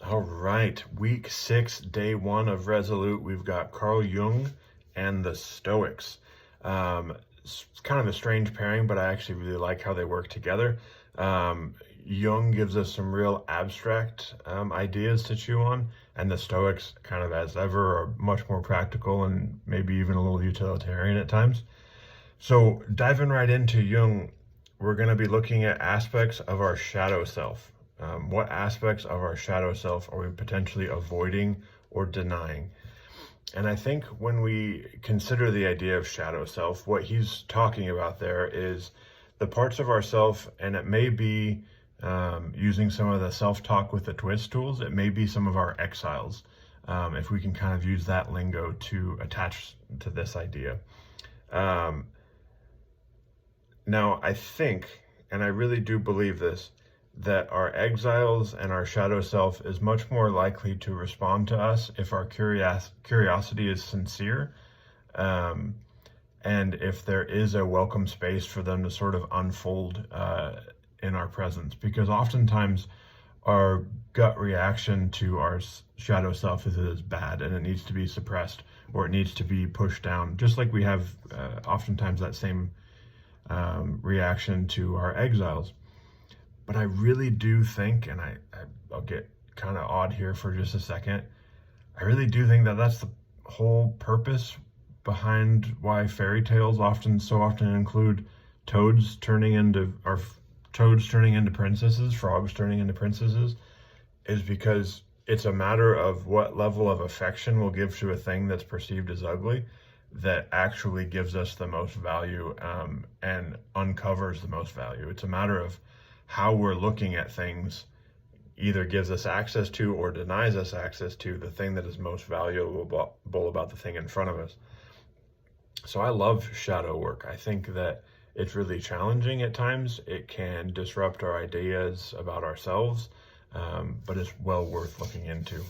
All right, week 6, day 1 of Resolute. We've got Carl Jung and the Stoics. It's kind of a strange pairing, but I actually really like how they work together. Jung gives us some real abstract ideas to chew on, and the Stoics, kind of as ever, are much more practical and maybe even a little utilitarian at times. So diving right into Jung, we're going to be looking at aspects of our shadow self. What aspects of our shadow self are we potentially avoiding or denying? And I think when we consider the idea of shadow self, what he's talking about there is the parts of ourself, and it may be using some of the self-talk with the twist tools, it may be some of our exiles, if we can kind of use that lingo to attach to this idea. Now, I think, and I really do believe this, that our exiles and our shadow self is much more likely to respond to us if our curiosity is sincere, and if there is a welcome space for them to sort of unfold in our presence. Because oftentimes our gut reaction to our shadow self is bad and it needs to be suppressed or it needs to be pushed down, just like we have oftentimes that same reaction to our exiles. But I really do think, and I'll get kind of odd here for just a second, I really do think that that's the whole purpose behind why fairy tales so often include toads turning into princesses, frogs turning into princesses, is because it's a matter of what level of affection we'll give to a thing that's perceived as ugly that actually gives us the most value and uncovers the most value. It's a matter of how we're looking at things either gives us access to or denies us access to the thing that is most valuable about the thing in front of us. So I love shadow work. I think that it's really challenging at times. It can disrupt our ideas about ourselves, but it's well worth looking into.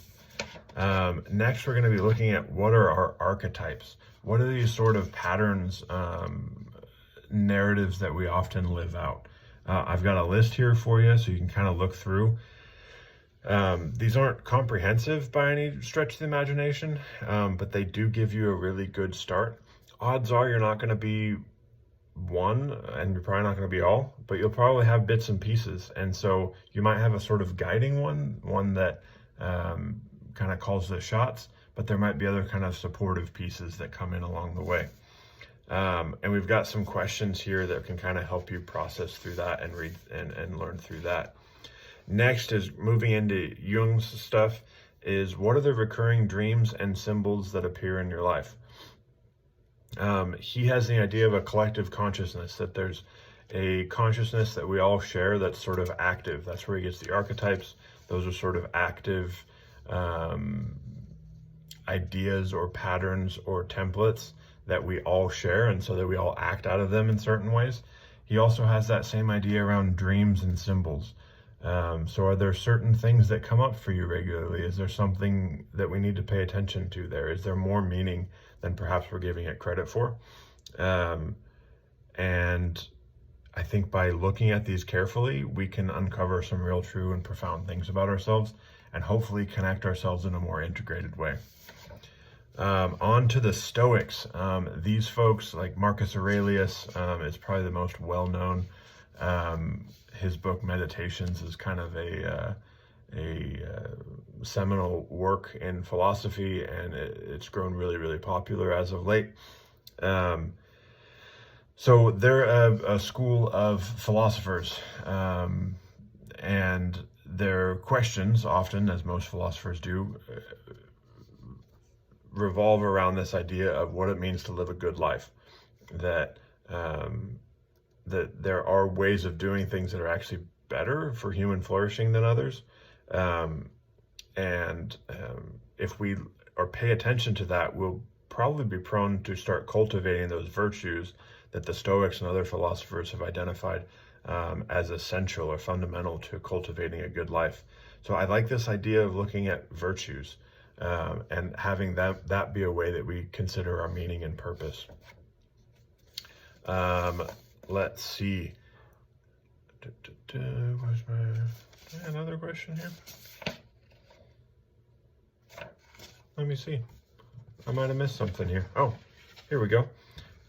Next, we're going to be looking at what are our archetypes. What are these sort of patterns, narratives that we often live out? I've got a list here for you so you can kind of look through. These aren't comprehensive by any stretch of the imagination, but they do give you a really good start. Odds are you're not going to be one, and you're probably not going to be all, but you'll probably have bits and pieces. And so you might have a sort of guiding one that kind of calls the shots, but there might be other kind of supportive pieces that come in along the way. And we've got some questions here that can kind of help you process through that and read and learn through that. Next is moving into Jung's stuff is what are the recurring dreams and symbols that appear in your life? He has the idea of a collective consciousness, that there's a consciousness that we all share that's sort of active. That's where he gets the archetypes. Those are sort of active ideas or patterns or templates that we all share, and so that we all act out of them in certain ways. He also has that same idea around dreams and symbols. So are there certain things that come up for you regularly? Is there something that we need to pay attention to there? Is there more meaning than perhaps we're giving it credit for? And I think by looking at these carefully, we can uncover some real true and profound things about ourselves and hopefully connect ourselves in a more integrated way. On to the Stoics. These folks, like Marcus Aurelius, is probably the most well-known. His book Meditations is kind of a seminal work in philosophy, and it's grown really, really popular as of late. So they're a school of philosophers, and their questions often, as most philosophers do, revolve around this idea of what it means to live a good life, that there are ways of doing things that are actually better for human flourishing than others, and if we pay attention to that, we'll probably be prone to start cultivating those virtues that the Stoics and other philosophers have identified as essential or fundamental to cultivating a good life. So I like this idea of looking at virtues and having that be a way that we consider our meaning and purpose. Let's see. Where's another question here? Let me see. I might have missed something here. Oh, here we go.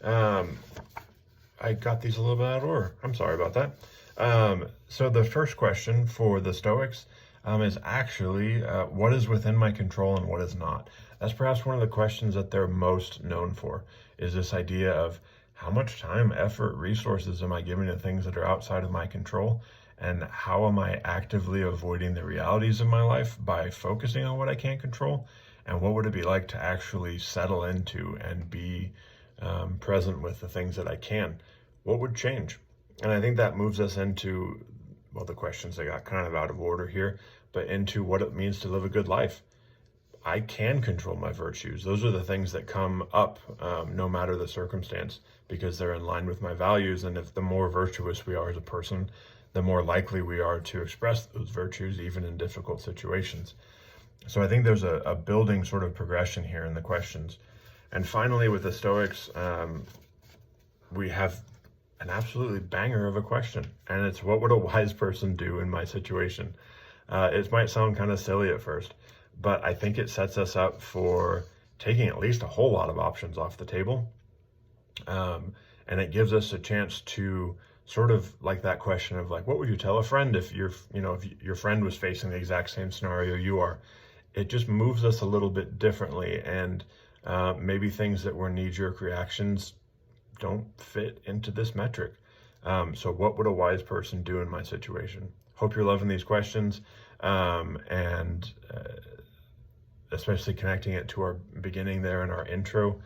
I got these a little bit out of order. I'm sorry about that. So the first question for the Stoics is actually, what is within my control and what is not? That's perhaps one of the questions that they're most known for, is this idea of how much time, effort, resources am I giving to things that are outside of my control? And how am I actively avoiding the realities of my life by focusing on what I can't control? And what would it be like to actually settle into and be present with the things that I can? What would change? And I think that moves us into, well, the questions that got kind of out of order here, but into what it means to live a good life. I can control my virtues. Those are the things that come up no matter the circumstance, because they're in line with my values. And if the more virtuous we are as a person, the more likely we are to express those virtues, even in difficult situations. So I think there's a building sort of progression here in the questions. And finally, with the Stoics, we have an absolutely banger of a question. And it's, what would a wise person do in my situation? It might sound kind of silly at first, but I think it sets us up for taking at least a whole lot of options off the table. And it gives us a chance to sort of, like that question of like, what would you tell a friend if if your friend was facing the exact same scenario you are? It just moves us a little bit differently, and maybe things that were knee-jerk reactions don't fit into this metric. So what would a wise person do in my situation? Hope you're loving these questions, and especially connecting it to our beginning there in our intro.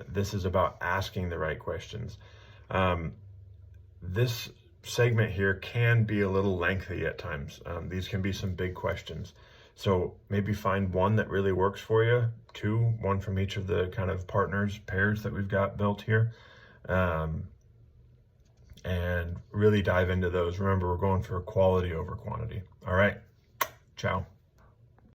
This is about asking the right questions. This segment here can be a little lengthy at times. These can be some big questions. So maybe find one that really works for you, one from each of the kind of pairs that we've got built here. And really dive into those. Remember, we're going for quality over quantity. All right. Ciao.